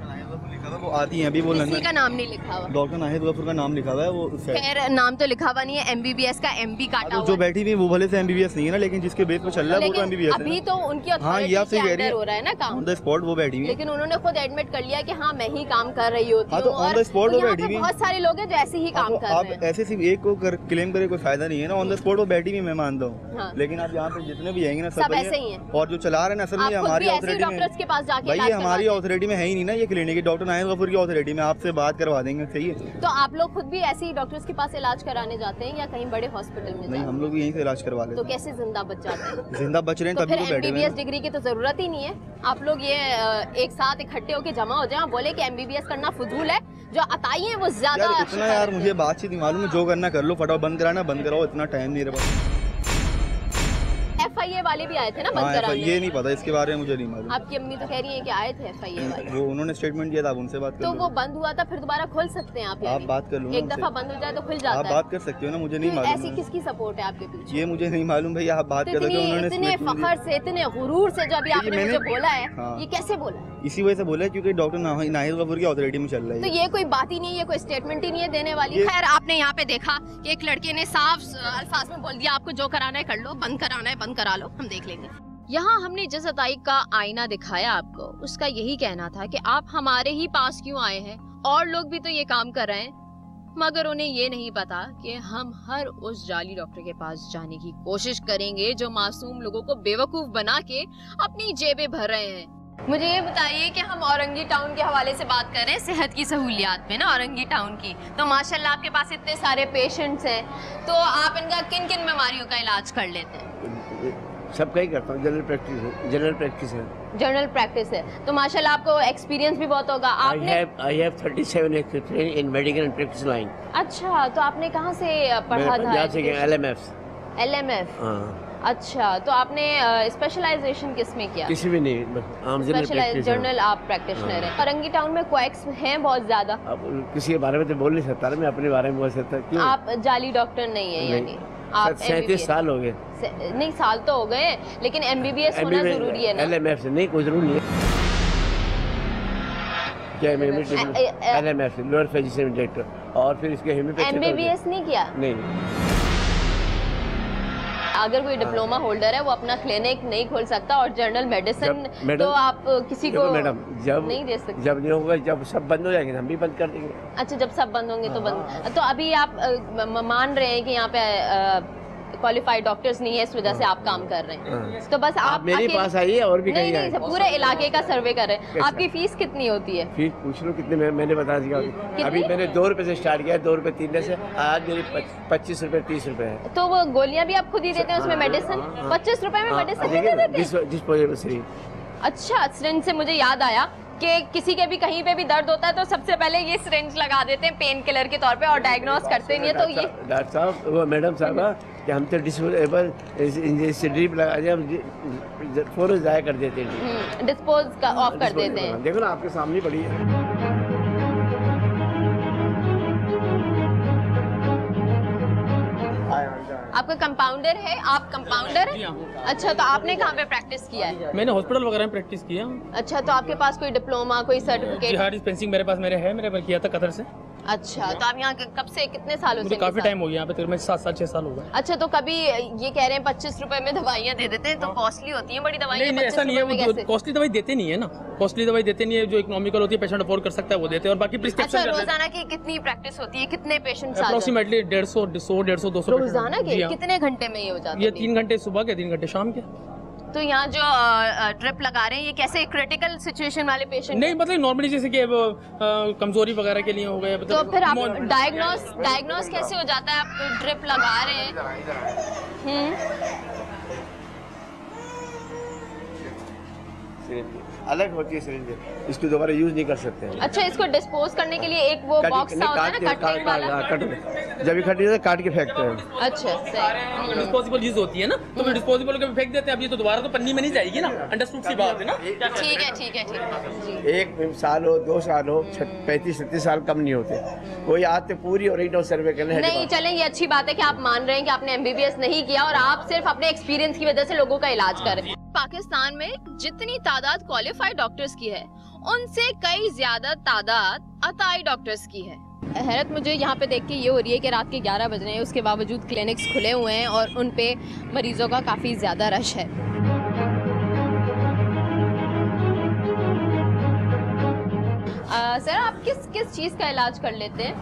वो आती हैं अभी, वो किसी का नाम नहीं लिखा हुआ। डॉक्टर नाहिद गफूर का नाम लिखा हुआ है। वो खैर नाम तो लिखा हुआ नहीं है, MBBS का MB काटा हुआ जो बैठी हुई वो भले से MBBS नहीं है ना, लेकिन जिसके बेस पे चल रहा है वो तो MBBS है। अभी तो उनकी हाँ, ये आपसे कह रही हो रहा है ना काम, ऑन द स्पॉट वो बैठी हुई। लेकिन उन्होंने खुद एडमिट कर लिया कि हाँ मैं ही काम कर रही होती हूँ। तो ऑन द स्पॉट वो बैठी हुई। बहुत सारे लोग हैं जो ऐसे ही काम कर रहे हैं। आप ऐसे सिर्फ एक को क्लेम करे कोई फायदा नहीं है ना। ऑन द स्पॉट वो बैठी हुई, मैं मानता हूँ, लेकिन आप यहाँ पे जितने भी आएंगे ना सब ऐसे ही हैं। और जो चला रहे हैं असल में हमारी ऑथोरिटी में, डॉक्टर्स के पास जाके भाई ये हमारी ऑथोरिटी में है ही नहीं ना ये क्लिनिक। डॉक्टर नाहिद गफूर की ऑथोरिटी में आपसे बात करवा देंगे, सही है? तो आप लोग खुद भी ऐसे ही डॉक्टर्स के पास इलाज कराने जाते हैं या कहीं बड़े हॉस्पिटल में? नहीं, हम लोग भी यहीं से इलाज करवा लेते हैं। तो कैसे जिंदा बच जाते हैं? जिंदा बच रहे हैं तभी तो बैठे हुए हैं। MBBS डिग्री की तो जरूरत ही नहीं है। आप लोग ये एक साथ इकट्ठे होकर जमा हो जाए, बोले कि MBBS करना फजूल है, जो अताई है वो ज्यादा। इतना यार मुझे बातचीत नहीं मालूम है, जो करना कर लो, फटाफट बंद कराना बंद कराओ, इतना टाइम नहीं रहा। FIA वाले भी आए थे ना बंद कराने? ये नहीं पता, इसके बारे में मुझे नहीं मालूम। आपकी अम्मी तो कह रही है कि आए थे FIA वाले। वो उन्होंने स्टेटमेंट दिया था, आप उनसे बात कर तो लो। वो बंद हुआ था, फिर दोबारा खोल सकते हैं आप? बात कर लो ना, एक दफा बंद हो जाए तो खुल जाता है। आप बात कर सकते हो ना, मुझे नहीं मालूम। ऐसी किसकी सपोर्ट है आपके पीछे? ये मुझे नहीं मालूम भैया, आप बात कर सकते हो। उन्होंने इतने फखर से, इतने गुरूर से जो अभी आपने मुझे बोला है, ये कैसे बोला? इसी वजह से बोला क्योंकि डॉक्टर नाहिद गफूर की ऑथोरिटी में चल रहा है। तो ये कोई बात ही नहीं है, ये कोई स्टेटमेंट ही नहीं है देने वाली। खैर आपने यहाँ पे देखा कि एक लड़के ने साफ अल्फाज में बोल दिया आपको जो कराना है कर लो, बंद कराना है बंद करा लो, हम देख लेंगे। यहाँ हमने जिस अताई का आईना दिखाया आपको, उसका यही कहना था कि आप हमारे ही पास क्यों आए हैं, और लोग भी तो ये काम कर रहे हैं, मगर उन्हें ये नहीं पता कि हम हर उस जाली डॉक्टर के पास जाने की कोशिश करेंगे जो मासूम लोगों को बेवकूफ बना के अपनी जेबें भर रहे हैं। मुझे ये बताइए कि हम औरंगी टाउन के हवाले से बात कर रहे हैं, सेहत की सहूलियात में ना औरंगी टाउन की, तो माशाल्लाह आपके पास इतने सारे पेशेंट्स हैं, तो आप इनका किन किन बीमारियों का इलाज कर लेते हैं? सबका ही करता हूँ, जनरल प्रैक्टिस है। जनरल प्रैक्टिस है, तो माशाल्लाह आपको एक्सपीरियंस भी बहुत होगा। आपने I have 37 experience in medical and practice line। अच्छा, तो आपने कहाँ से पढ़ा था? LMF। अच्छा, तो आपने स्पेशलाइजेशन किस में किया? किसी में नहीं, बस जनरल आप प्रैक्टिशनर हैं। औरंगी टाउन में क्वैक्स हैं बहुत ज्यादा। अब किसी के बारे में तो बोल नहीं सकता, मैं अपने बारे में बोल सकता। क्यों? आप जाली डॉक्टर नहीं है यानी? आप 37 साल हो गए। नहीं, साल तो हो गए, लेकिन MBBS होना जरूरी है ना? LMF से नहीं, कोई जरूरी नहीं है। क्या LMF लोअर फिजिशियन डायरेक्टर, और फिर इसके MBBS नहीं किया? नहीं। अगर कोई डिप्लोमा होल्डर है वो अपना क्लिनिक नहीं खोल सकता, और जनरल मेडिसिन तो आप किसी को मैडम जब नहीं दे सकते। जब नहीं होगा, जब सब बंद हो जाएंगे हम भी बंद कर देंगे। अच्छा, जब सब बंद होंगे तो बंद। तो अभी आप मान रहे हैं कि यहाँ पे क्वालिफाइड डॉक्टर्स नहीं है, इस वजह से आप काम कर रहे हैं, तो बस आप मेरे पास आइए और भी कहीं नहीं, पूरे इलाके का सर्वे कर रहे हैं। आपकी फीस कितनी होती है? फीस पूछ लो कितने, मैंने बता दिया। अभी मैंने 2 रुपए से स्टार्ट किया, 2 रुपए 3 से, आज मेरी 25 रुपए 30 रुपए है। तो वो गोलियां भी आप खुद ही देते हैं उसमें? मेडिसिन 25 रुपए में मेडिसिन देते हैं? अच्छा, सिरिंज से मुझे याद आया कि किसी के भी कहीं पे भी दर्द होता है तो सबसे पहले ये सिरिंज लगा देते हैं पेन किलर के तौर पे, और डायग्नोस करते नहीं है। तो ये डॉक्टर साहब, वो मैडम साहब कि हम तो डिस्पोजेबल ड्रिप लगा दिया, हम फौरन जाया कर देते हैं, डिस्पोज ऑफ कर देते हैं। देखो ना आपके सामने पड़ी है। आपका कंपाउंडर है? आप कंपाउंडर हैं? अच्छा, तो आपने कहाँ पे प्रैक्टिस किया है? मैंने हॉस्पिटल वगैरह में प्रैक्टिस किया। अच्छा, तो आपके पास कोई डिप्लोमा, कोई सर्टिफिकेट? हाँ, डिस्पेंसिंग मेरे पास है, मैंने किया था कतर से। अच्छा, तो आप यहाँ कब से, कितने सालों से? काफी टाइम हो गया यहाँ पे, तकरीबन 7-6 साल हो गए। अच्छा, तो कभी ये कह रहे हैं 25 रुपए में दवाइयाँ दे देते हैं, तो कॉस्टली होती हैं बड़ी दवाइयाँ? नहीं, ऐसा नहीं है, कॉस्टली दवाई देते नहीं है ना, कॉस्टली दवाई देते नहीं है, जो इकोनॉमिकल होती है, पेशेंट अफोर्ड कर सकता है वो देते हैं, और बाकी प्रिस्क्रिप्शन। अच्छा, रोजाना की कितनी प्रैक्टिस होती है, कितने पेशेंट? अप्रोक्सीमेटली 150-200 रोजाना के? कितने घंटे में ये हो जाता है? ये 3 घंटे सुबह के, 3 घंटे शाम के। तो यहाँ जो ड्रिप लगा रहे हैं, ये कैसे क्रिटिकल सिचुएशन वाले पेशेंट? नहीं, मतलब नॉर्मली जैसे कि कमजोरी वगैरह के लिए हो गए। तो फिर आप डायग्नोस कैसे हो जाता है? आप ड्रिप लगा रहे हैं, अलग होती है सिरिंज, इसको दोबारा यूज नहीं कर सकते। अच्छा, इसको डिस्पोज करने के लिए एक वो बॉक्स सा होता है ना, कटने वाला? जब इकट्ठी होता है काट के फेंकते हैं। अच्छा, सही। डिस्पोजेबल यूज होती है ना, तो फिर डिस्पोजेबल के फेंक देते हैं। अब ये तो दोबारा तो पन्नी में नहीं जाएगी ना, अंडरस्टूड सी बात है ना। ठीक है, ठीक है, ठीक है। 1 साल हो, 2 साल हो, 35-36 साल कम नहीं होते। कोई आते पूरी और सर्वे करने नहीं, चलें, ये अच्छी बात है कि आप मान रहे हैं कि आपने MBBS नहीं किया और आप सिर्फ अपने एक्सपीरियंस की वजह से लोगों का इलाज कर रहे हैं। पाकिस्तान में जितनी तादाद क्वालिफाइड डॉक्टर्स की है, उनसे कई ज्यादा तादाद अताई डॉक्टर्स की है। हैरत मुझे यहाँ पे देख के ये हो रही है कि रात के 11 बज रहे हैं, उसके बावजूद क्लिनिक्स खुले हुए हैं और उन पे मरीजों का काफ़ी ज़्यादा रश है। सर, आप किस चीज़ का इलाज कर लेते हैं?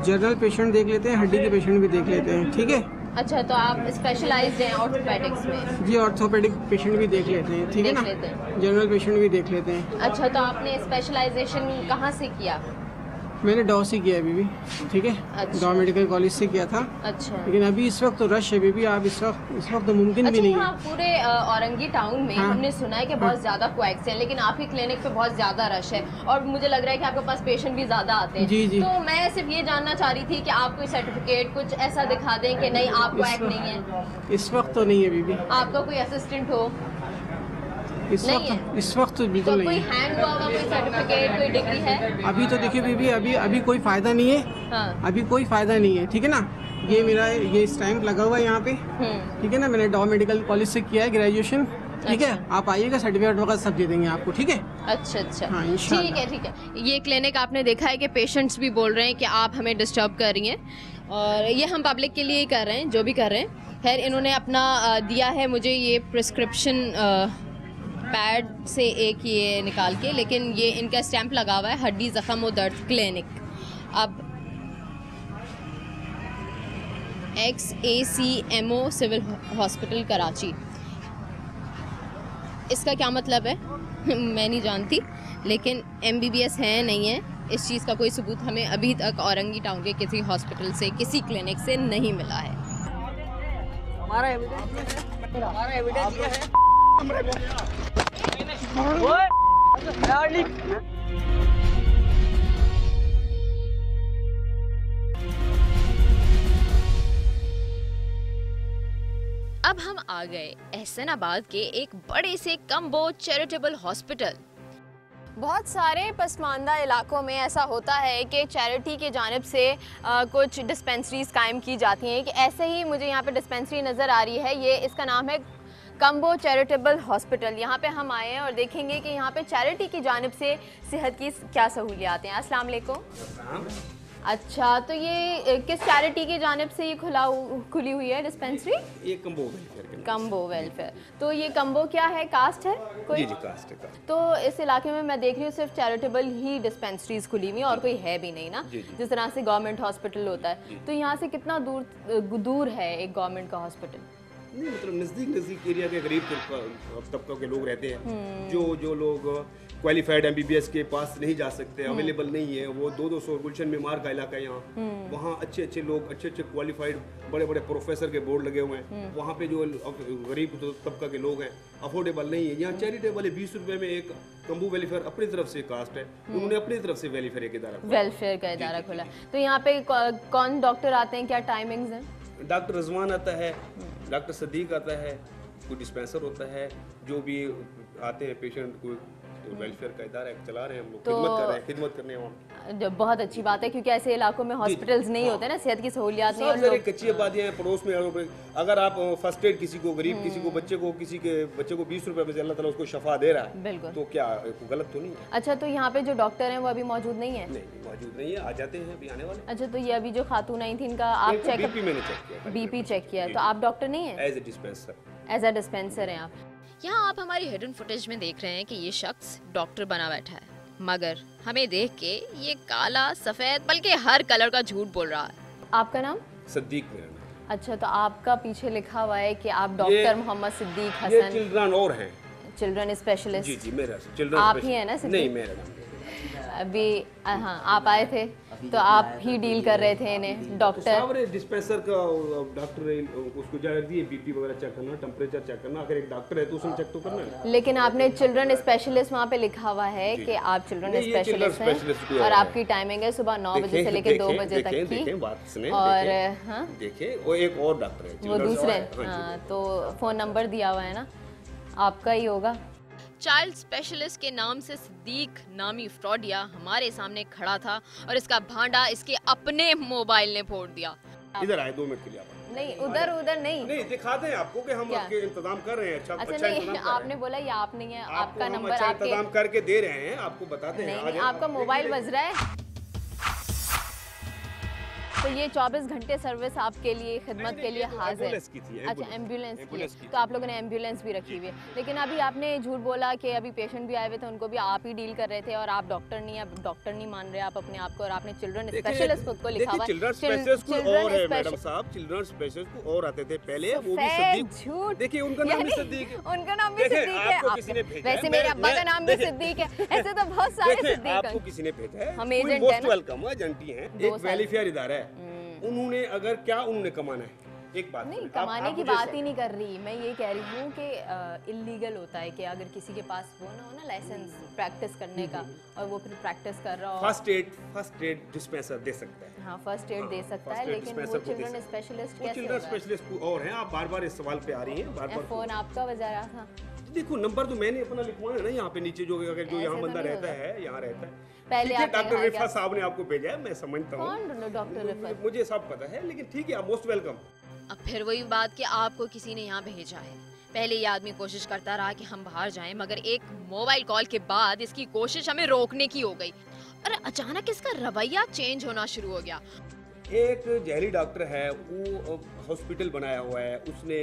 जनरल पेशेंट देख लेते हैं, हड्डी के पेशेंट भी देख लेते हैं। ठीक है। अच्छा, तो आप स्पेशलाइज्ड हैं ऑर्थोपेडिक्स में? जी, ऑर्थोपेडिक पेशेंट भी देख लेते हैं। ठीक है ना, जनरल पेशेंट भी देख लेते हैं। अच्छा, तो आपने स्पेशलाइजेशन कहाँ से किया? मैंने डॉ से किया है बीबी। ठीक है। अच्छा। डॉ मेडिकल कॉलेज से किया था। अच्छा। लेकिन अभी इस वक्त तो रश है बीबी, आप इस वक्त तो मुमकिन भी नहीं है। पूरे औरंगी टाउन में हमने सुना है कि बहुत ज्यादा क्वैक्स हैं, लेकिन आपकी क्लिनिक पे बहुत ज्यादा रश है और मुझे लग रहा है कि आपके पास पेशेंट भी ज्यादा आते हैं। जी जी। तो मैं सिर्फ ये जानना चाह रही थी कि आप कोई सर्टिफिकेट कुछ ऐसा दिखा दें कि नहीं, आप क्वैक नहीं है। इस वक्त तो नहीं है बीबी। आपका कोई असिस्टेंट हो? इस वक्त तो बिल्कुल नहीं है। कोई हैंड हुआ हुआ कोई सर्टिफिकेट, कोई डिग्री है? अभी तो देखिए बीबी, अभी कोई फायदा नहीं है। हाँ। अभी कोई फायदा नहीं है। ठीक है ना, ये मेरा ये स्टैम्प लगा हुआ है यहाँ पे। ठीक है ना, मैंने डॉ मेडिकल कॉलेज से किया है ग्रेजुएशन। ठीक है। आप आइएगा, सर्टिफिकेट वगैरह सब दे देंगे आपको। ठीक है। अच्छा अच्छा। हाँ, ठीक है, ठीक है। ये क्लिनिक आपने देखा है कि पेशेंट्स भी बोल रहे हैं कि आप हमें डिस्टर्ब कर रही हैं, और ये हम पब्लिक के लिए ही कर रहे हैं, जो भी कर रहे हैं। खैर, इन्होंने अपना दिया है मुझे ये प्रिस्क्रिप्शन पैड से एक ये निकाल के, लेकिन ये इनका स्टैंप लगा हुआ है हड्डी जख्म व दर्द क्लिनिक। अब XACMO सिविल हॉस्पिटल कराची, इसका क्या मतलब है मैं नहीं जानती, लेकिन MBBS है नहीं है, इस चीज़ का कोई सबूत हमें अभी तक औरंगी टाउन के किसी हॉस्पिटल से, किसी क्लिनिक से नहीं मिला है। हमारा एविडेंस ये है। अब हम आ गए एहसनाबाद के एक बड़े से कम्बो चैरिटेबल हॉस्पिटल। बहुत सारे पसमानदा इलाकों में ऐसा होता है कि चैरिटी के जानिब से कुछ डिस्पेंसरीज कायम की जाती हैं, कि ऐसे ही मुझे यहाँ पे डिस्पेंसरी नज़र आ रही है। ये इसका नाम है कम्बो चैरिटेबल हॉस्पिटल। यहाँ पे हम आए हैं और देखेंगे कि यहाँ पे चैरिटी की जानिब से सेहत की क्या सहूलियात हैं। अस्सलाम वालेकुम। अच्छा, तो ये किस चैरिटी की जानिब से ये खुली हुई है डिस्पेंसरी? ये कम्बो वेलफेयर। Combo welfare. तो ये कम्बो क्या है, कास्ट है कोई? जी जी, कास्ट है। तो इस इलाके में मैं देख रही हूँ सिर्फ चैरिटेबल ही डिस्पेंसरीज खुली हुई और कोई है भी नहीं ना, जिस तरह से गवर्नमेंट हॉस्पिटल होता है। तो यहाँ से कितना दूर है एक गवर्नमेंट का हॉस्पिटल? नहीं, मतलब नज़दीक एरिया के गरीब तबकों के लोग रहते हैं, जो लोग क्वालिफाइड MBBS के पास नहीं जा सकते, अवेलेबल नहीं है, वो 200 गुलशन मेमार का इलाका है यहाँ, वहाँ अच्छे लोग, अच्छे क्वालिफाइड बड़े प्रोफेसर के बोर्ड लगे हुए हैं, वहाँ पे जो गरीब तबका के लोग हैं अफोर्डेबल नहीं है। यहाँ चैरिटेबल 20 रुपए में एक कम्बो वेलफेयर अपनी तरफ से कास्ट है, उन्होंने अपनी तरफ से वेलफेयर का इदारा खोला। तो यहाँ पे कौन डॉक्टर आते हैं, क्या टाइमिंग्स हैं? डॉक्टर रजवान आता है, डॉक्टर सदीक आता है, कोई डिस्पेंसर होता है, जो भी आते हैं पेशेंट को तो वेलफेयर का इदारा चला रहे हैं हम लोग, तो खिदमत कर रहे हैं, खिदमत करने हम। जो बहुत अच्छी बात है, क्योंकि ऐसे इलाकों में हॉस्पिटल्स नहीं होते ना, सेहत की सहूलियात नहीं सब कच्ची आबादियाँ हैं पड़ोस में। अगर आप फर्स्ट एड किसी को, गरीब किसी को, किसी के बच्चे को 20 रुपए में से अल्लाह ताला उसको शफा दे रहा है, बिल्कुल, तो क्या गलत तो नहीं है? अच्छा, तो यहाँ पे जो डॉक्टर हैं वो अभी मौजूद नहीं है? नहीं मौजूद नहीं है, आ जाते हैं अभी आने वाले। अच्छा, तो ये अभी जो खातून आई थी इनका आप चेक, बीपी मैंने चेक किया, बीपी चेक किया, तो आप डॉक्टर नहीं है? एज ए डिस्पेंसर हैं आप। यहाँ आप हमारी हिडन फुटेज में देख रहे हैं कि ये शख्स डॉक्टर बना बैठा है, मगर हमें देख के ये काला सफेद बल्कि हर कलर का झूठ बोल रहा है। आपका नाम? सिद्दीक मेरा नाम। अच्छा, तो आपका पीछे लिखा हुआ है कि आप डॉक्टर मोहम्मद सिद्दीक हसन। ये चिल्ड्रन और हैं, चिल्ड्रन स्पेशलिस्ट। जी मेरा चिल्ड्रन आप ही है ना सिद्दीक? नहीं, मेरा नाम अभी हाँ आप आए थे तो आप ही डील कर रहे थे इन्हें, डॉक्टर डिस्पेंसर का डॉक्टर उसको जा दिए बीपी वगैरह चेक करना, टेम्परेचर चेक करना। अगर एक डॉक्टर है तो उसने चेक तो करना है। लेकिन आपने चिल्ड्रन स्पेशलिस्ट वहाँ पे लिखा हुआ है कि आप चिल्ड्रन स्पेशलिस्ट हैं और आपकी टाइमिंग है सुबह 9 बजे से लेकर 2 बजे तक की। और हाँ देखिए वो एक और डॉक्टर है, वो दूसरे। हाँ, तो फ़ोन नंबर दिया हुआ है ना, आपका ही होगा। चाइल्ड स्पेशलिस्ट के नाम से सिद्दीक नामी फ्रॉडिया हमारे सामने खड़ा था और इसका भांडा इसके अपने मोबाइल ने फोड़ दिया। इधर आए 2 मिनट के लिए आप। नहीं, उधर नहीं दिखाते हैं आपको कि हम आपके इंतजाम कर रहे हैं। अच्छा नहीं, आपने बोला ये आप नहीं है, आपका नंबर आपके इंतजाम करके दे रहे हैं, आपको बताते हैं। नहीं, आपका मोबाइल बज रहा है। तो ये 24 घंटे सर्विस आपके लिए खिदमत के लिए हाजिर। अच्छा, एम्बुलेंस की, तो आप लोगों ने एम्बुलेंस भी रखी हुई है। लेकिन अभी आपने झूठ बोला कि अभी पेशेंट भी आए हुए थे, उनको भी आप ही डील कर रहे थे और आप डॉक्टर नहीं, आप डॉक्टर नहीं मान रहे आप अपने आप को, और आपने चिल्ड्रन स्पेशलिस्ट खुद को लिखा हुआ है। चिल्ड्रन स्पेशलिस्ट और है मैडम साहब, चिल्ड्रन स्पेशलिस्ट को और आते थे पहले, वो भी सिद्दीक। झूठ, देखिए उनका नाम भी सिद्दीक है। उनका नाम भी सिद्दीक है। वैसे मेरे अब्बा का नाम भी सिद्दीक है। ऐसे तो बहुत सारे सिद्दीक हैं। आपको किसी ने भेजा है, हम एजेंट हैं ना, वेलकम एजेंट ही हैं। एक वेलफेयर इदारा है, उन्होंने अगर क्या उन्होंने कमाना है, एक बात नहीं, कमाने की बात ही नहीं कर रही मैं, ये कह रही हूँ कि इलीगल होता है कि अगर किसी के पास वो ना हो ना लाइसेंस प्रैक्टिस करने का, और वो फिर प्रैक्टिस कर रहा हो, फर्स्ट एड डिस्पेंसर दे सकता है। हाँ, फर्स्ट एड दे सकता है, लेकिन वो चिल्ड्रन स्पेशलिस्ट कैसे? चिल्ड्रन स्पेशलिस्ट और हैं। आप बार-बार इस सवाल पे आ रही हैं, बार-बार। फोन आपका बजा रहा था। देखो नंबर तो मैंने अपना लिखवाया है ना यहाँ पे नीचे, जो अगर जो यहाँ बंदा रहता है, यहाँ रहता है। पहले डॉक्टर रिफा साहब ने आपको भेजा है, मैं समझता हूँ। कौन डॉक्टर रिफा? मुझे सब पता है, लेकिन ठीक है, आप मोस्ट वेलकम। अब फिर वही बात कि आपको किसी ने यहाँ भेजा है। पहले ये आदमी कोशिश करता रहा कि हम बाहर जाएं, मगर एक मोबाइल कॉल के बाद इसकी कोशिश हमें रोकने की हो गई और अचानक इसका रवैया चेंज होना शुरू हो गया। एक जहरी डॉक्टर है, वो हॉस्पिटल बनाया हुआ है, उसने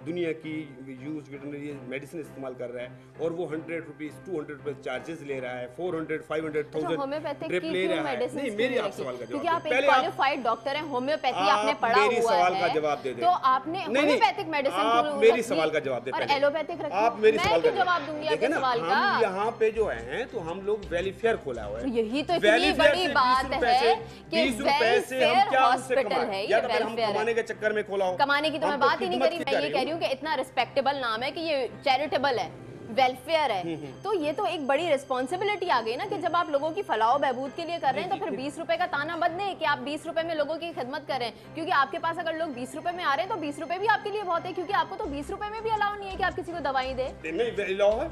दुनिया की यूज वेटरनरी मेडिसिन इस्तेमाल कर रहा है और वो 100 रुपीज 200 रुपीज चार्जेस ले रहा है, 400 500,000 होम्योपैथिक की ले रहा है। नहीं, मेरी आप सवाल का क्योंकि आप एक क्वालिफाइड डॉक्टर हैं, होम्योपैथी आपने पढ़ा हुआ है, मेरी सवाल का जवाब दे दे। तो आपने होम्योपैथिक मेडिसिन आप मेरी सवाल का जवाब दे और एलोपैथिक रखी, आप मेरी सवाल का जवाब दूंगी आपके सवाल का। हम यहाँ पे जो है तो हम लोग वेलफेयर खोला हुआ है, यही तो इतनी बड़ी बात है कि 20 रुपए से हम क्या उससे है, ये वेलफेयर कमाने के चक्कर में खोला हो। कमाने की तो मैं बात ही नहीं करी, मैं ये कह रही हूँ कि इतना रिस्पेक्टेबल नाम है कि ये चैरिटेबल है, वेलफेयर है, तो ये तो एक बड़ी रिस्पॉन्सिबिलिटी आ गई ना कि जब आप लोगों की फलाह बहबूद के लिए कर रहे हैं तो फिर 20 रुपए का ताना बंद नहीं कि आप 20 रुपए में लोगों की खिदमत कर रहे हैं। क्योंकि आपके पास अगर लोग 20 रुपए में आ रहे हैं तो 20 रुपए भी आपके लिए बहुत है, क्योंकि आपको तो 20 रुपए में भी अलाउ नहीं है कि आप किसी को दवाई दे।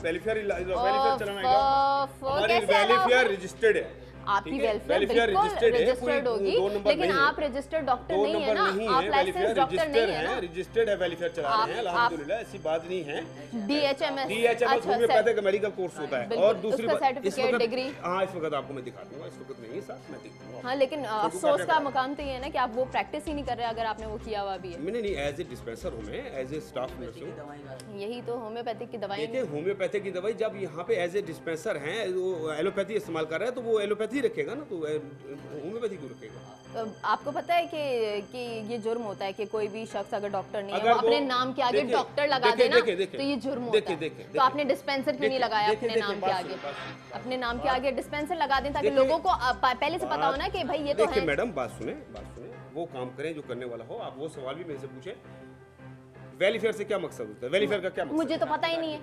वेलफेयर रजिस्टर्ड है, आपकी वेलफेयर रजिस्टर्ड होगी, लेकिन आप रजिस्टर्ड डॉक्टर नहीं है ना, आप लाइसेंस डॉक्टर नहीं है ना। रजिस्टर्ड है, वेलफेयर चला रहे हैं अल्हम्दुलिल्लाह, ऐसी बात नहीं है। DHMS होम्योपैथिक का मेडिकल कोर्स होता है। और दूसरी सर्टिफिकेट डिग्री, हाँ इस वक्त आपको मैं दिखा दूंगा, इस वक्त नहीं साथ मैं दिखा दूंगा। हाँ, लेकिन अफसोस का मुकाम तो ये है ना कि आप वो प्रैक्टिस ही नहीं कर रहे अगर आपने वो किया हुआ भी है। मैंने नहीं, एज ए डिस्पेंसर हूँ मैं, एज ए स्टाफ नर्स हूँ। यही तो होम्योपैथिक की दवाई, देखिए होम्योपैथिक की दवाई जब यहाँ पे एज ए डिस्पेंसर हैं, वो एलोपैथी इस्तेमाल कर रहा है तो वो एलोपैथी रखेगा ना, तो होम्योपैथी क्यों रखेगा? आपको पता है कि ये जुर्म होता है कि कोई भी शख्स अगर डॉक्टर नहीं है वो अपने नाम के आगे डॉक्टर लगा देना, तो ये जुर्म होता है। तो आपने डिस्पेंसर क्यों नहीं लगाया अपने नाम के आगे? अपने नाम के आगे डिस्पेंसर लगा दें ताकि लोगों को पहले से पता हो ना कि भाई ये तो है। मैडम बात सुने, वो काम करें जो करने वाला हो। आप वो सवाल भी मेरे से पूछे, वेलफेयर से क्या मकसद होता है, वेलफेयर का क्या मकसद? मुझे तो पता ही नहीं है।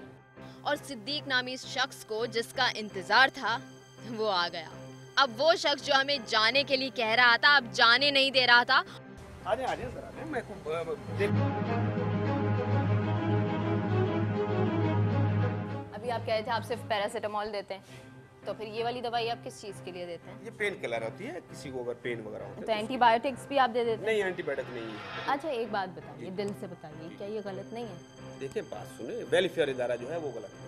और सिद्दीक नामी शख्स को जिसका इंतजार था वो आ गया। अब वो शख्स जो हमें जाने के लिए कह रहा था, अब जाने नहीं दे रहा था। आने जरा, मैं अभी अभी आप कह रहे थे आप सिर्फ पैरासीटामोल देते हैं, तो फिर ये वाली दवाई आप किस चीज़ के लिए देते हैं? ये पेन किलर होती है, किसी को अगर पेन वगैरह होता है तो एंटीबायोटिक्स भी आप दे देते हैं? नहीं, एंटीबायोटिक नहीं है। अच्छा एक बात बताइए, दिल से बताइए, क्या ये गलत नहीं है? देखिए बात सुने, वेलफेयर इदारा जो है वो गलत है।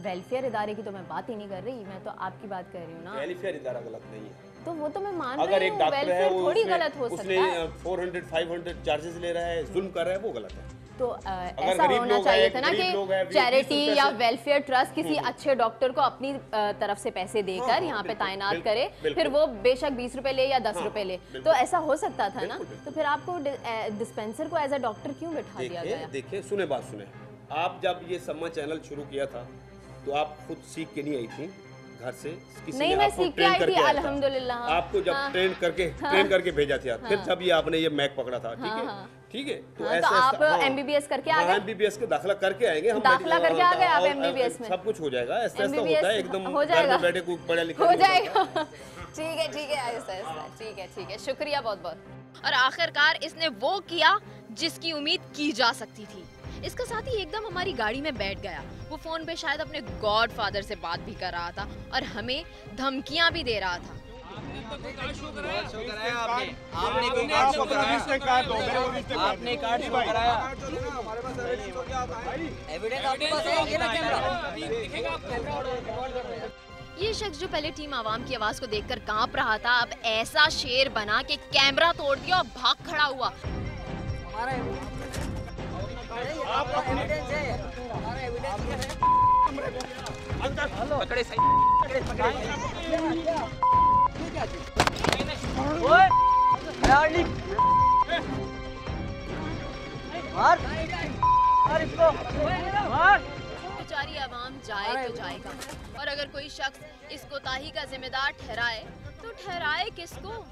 वेलफेयर इदारे की तो मैं बात ही नहीं कर रही, मैं तो आपकी बात कर रही हूँ ना। वेलफेयर इदारा गलत नहीं है, तो वो तो मैं मान अगर रही एक हूँ, डॉक्टर है वो थोड़ी गलत हो सकता है। 400-500 चार्जेस ले रहा है, जुल्म कर रहा है, वो गलत है। तो ऐसा होना चाहिए था ना कि चैरिटी या वेलफेयर ट्रस्ट किसी अच्छे डॉक्टर को अपनी तरफ से पैसे देकर यहाँ पे तैनात करे, फिर वो बेशक 20 रुपए ले या 10 रुपए ले, तो ऐसा हो सकता था ना। तो फिर आपको डिस्पेंसर को एज अ डॉक्टर क्यों बैठा दिया गया? देखिए सुने बात सुने, आप जब ये सम्मा चैनल शुरू किया था तो आप खुद सीख के नहीं आई थी घर से? किसी नहीं, मैं सीख के आई थी अल्हम्दुलिल्लाह। आपको जब ट्रेन करके भेजा था, फिर जब ये आपने ये मैक पकड़ा था, ठीक है ठीक है। तो ऐसे आप एमबीबीएस करके आ गए? एमबीबीएस के दाखिला करके आएंगे हम, दाखिला करके आ गए आप एमबीबीएस में? सब कुछ हो जाएगा, ऐसा होता है एकदम घर में बैठे कोई पढ़ा लिखा हो जाएगा। ठीक है ठीक है, शुक्रिया बहुत बहुत। और आखिरकार इसने वो किया जिसकी उम्मीद की जा सकती थी। इसका साथी एकदम हमारी गाड़ी में बैठ गया। वो फोन पे शायद अपने गॉड फादर से बात भी कर रहा था और हमें धमकियां भी दे रहा था। आपने कार्ड शो कराया? आपने कार्ड शो कराया? एविडेंस आपके पास है? ये ना कैमरा दिखेगा आपको। ये शख्स जो पहले टीम आवाम की आवाज को देखकर कांप रहा था, अब ऐसा शेर बना के कैमरा तोड़ दिया और भाग खड़ा हुआ। हमारा एविडेंस है, हमारा एविडेंस है। पकड़े सही, पकड़े। ओए, मार इसको, मार। बेचारी आवाम जाए तो जाएगा, और अगर कोई शख्स इस कोताही का जिम्मेदार ठहराए तो ठहराए किसको?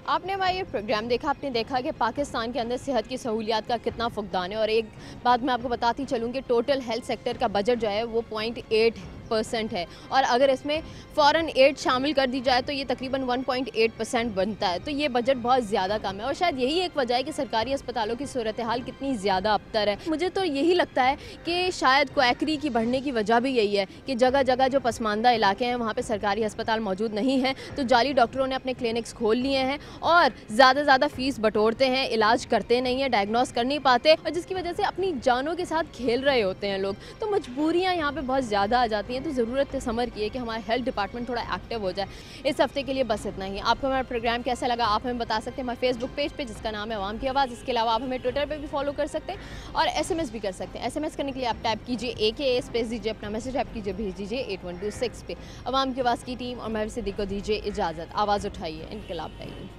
आपने भाई ये प्रोग्राम देखा, आपने देखा कि पाकिस्तान के अंदर सेहत की सहूलियात का कितना फुकदान है। और एक बात मैं आपको बताती चलूँ कि टोटल हेल्थ सेक्टर का बजट जो है वो 0.8% है, और अगर इसमें फ़ौरन एड शामिल कर दी जाए तो ये तकरीबन 1.8% बनता है। तो ये बजट बहुत ज़्यादा कम है, और शायद यही एक वजह है कि सरकारी अस्पतालों की सूरत हाल कितनी ज़्यादा अबतर है। मुझे तो यही लगता है कि शायद क्वैकरी की बढ़ने की वजह भी यही है कि जगह जगह जो पसमानदा इलाके हैं वहाँ पर सरकारी अस्पताल मौजूद नहीं हैं, तो जाली डॉक्टरों ने अपने क्लिनिक्स खोल लिए हैं और ज़्यादा फ़ीस बटोरते हैं, इलाज करते नहीं हैं, डायग्नोस कर नहीं पाते, और जिसकी वजह से अपनी जानों के साथ खेल रहे होते हैं लोग। तो मजबूरियाँ यहाँ पे बहुत ज़्यादा आ जाती हैं। तो ज़रूरत है समर की है कि हमारा हेल्थ डिपार्टमेंट थोड़ा एक्टिव हो जाए। इस हफ्ते के लिए बस इतना ही। आपको हमारा प्रोग्राम कैसा लगा आप हमें बता सकते हैं हमारे फेसबुक पेज पे जिसका नाम है आवाम की आवाज़। इसके अलावा आप हमें ट्विटर पे भी फॉलो कर सकते हैं और SMS भी कर सकते हैं। SMS करने के लिए आप टाइप कीजिए AKA स्पेस दीजिए, अपना मैसेज टाइप कीजिए, भेज दीजिए 8126 पे। आवाम की आवाज़ की टीम और मैं सिद्दीक को दीजिए इजाज़त। आवाज़ उठाइए, इनकलाब लाइए।